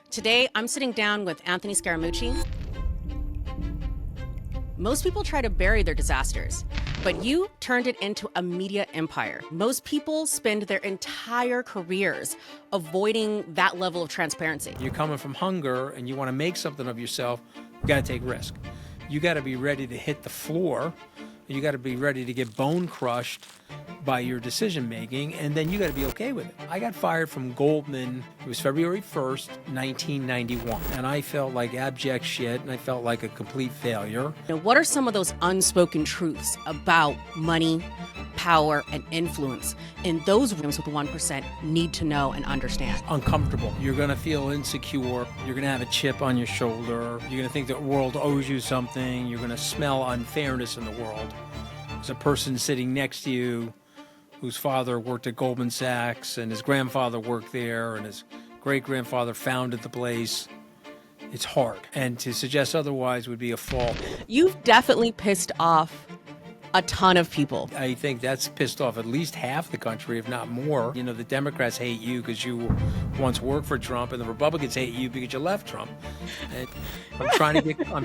Today, I'm sitting down with Anthony Scaramucci. Most people try to bury their disasters, but you turned it into a media empire. Most people spend their entire careers avoiding that level of transparency. You're coming from hunger and you want to make something of yourself, you got to take risk. You got to be ready to hit the floor. You got to be ready to get bone crushed by your decision making, and then you got to be okay with it. I got fired from Goldman. It was February 1st, 1991, and I felt like abject shit, and I felt like a complete failure. Now, what are some of those unspoken truths about money, power, and influence in those rooms with the 1% need to know and understand? Uncomfortable. You're going to feel insecure. You're going to have a chip on your shoulder. You're going to think the world owes you something. You're going to smell unfairness in the world. There's a person sitting next to you whose father worked at Goldman Sachs and his grandfather worked there and his great-grandfather founded the place. It's hard. And to suggest otherwise would be a fault. You've definitely pissed off a ton of people. I think that's pissed off at least half the country, if not more. You know, the Democrats hate you because you once worked for Trump, and the Republicans hate you because you left Trump. And I'm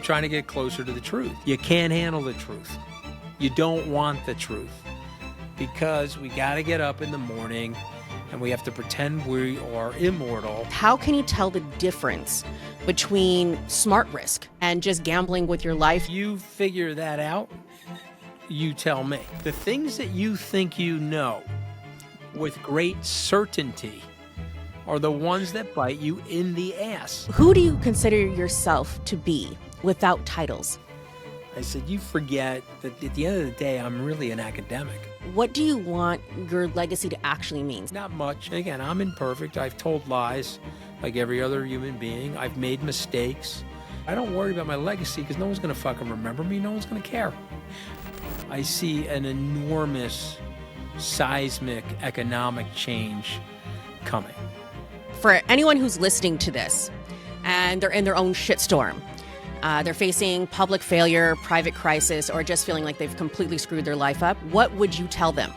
trying to get closer to the truth. You can't handle the truth. You don't want the truth because we got to get up in the morning and we have to pretend we are immortal. How can you tell the difference between smart risk and just gambling with your life? You figure that out. You tell me. The things that you think you know with great certainty are the ones that bite you in the ass. Who do you consider yourself to be without titles? I said, you forget that at the end of the day, I'm really an academic. What do you want your legacy to actually mean? Not much. Again, I'm imperfect. I've told lies like every other human being. I've made mistakes. I don't worry about my legacy because no one's going to fucking remember me. No one's going to care. I see an enormous seismic economic change coming. For anyone who's listening to this and they're in their own shitstorm, they're facing public failure, private crisis, or just feeling like they've completely screwed their life up, what would you tell them?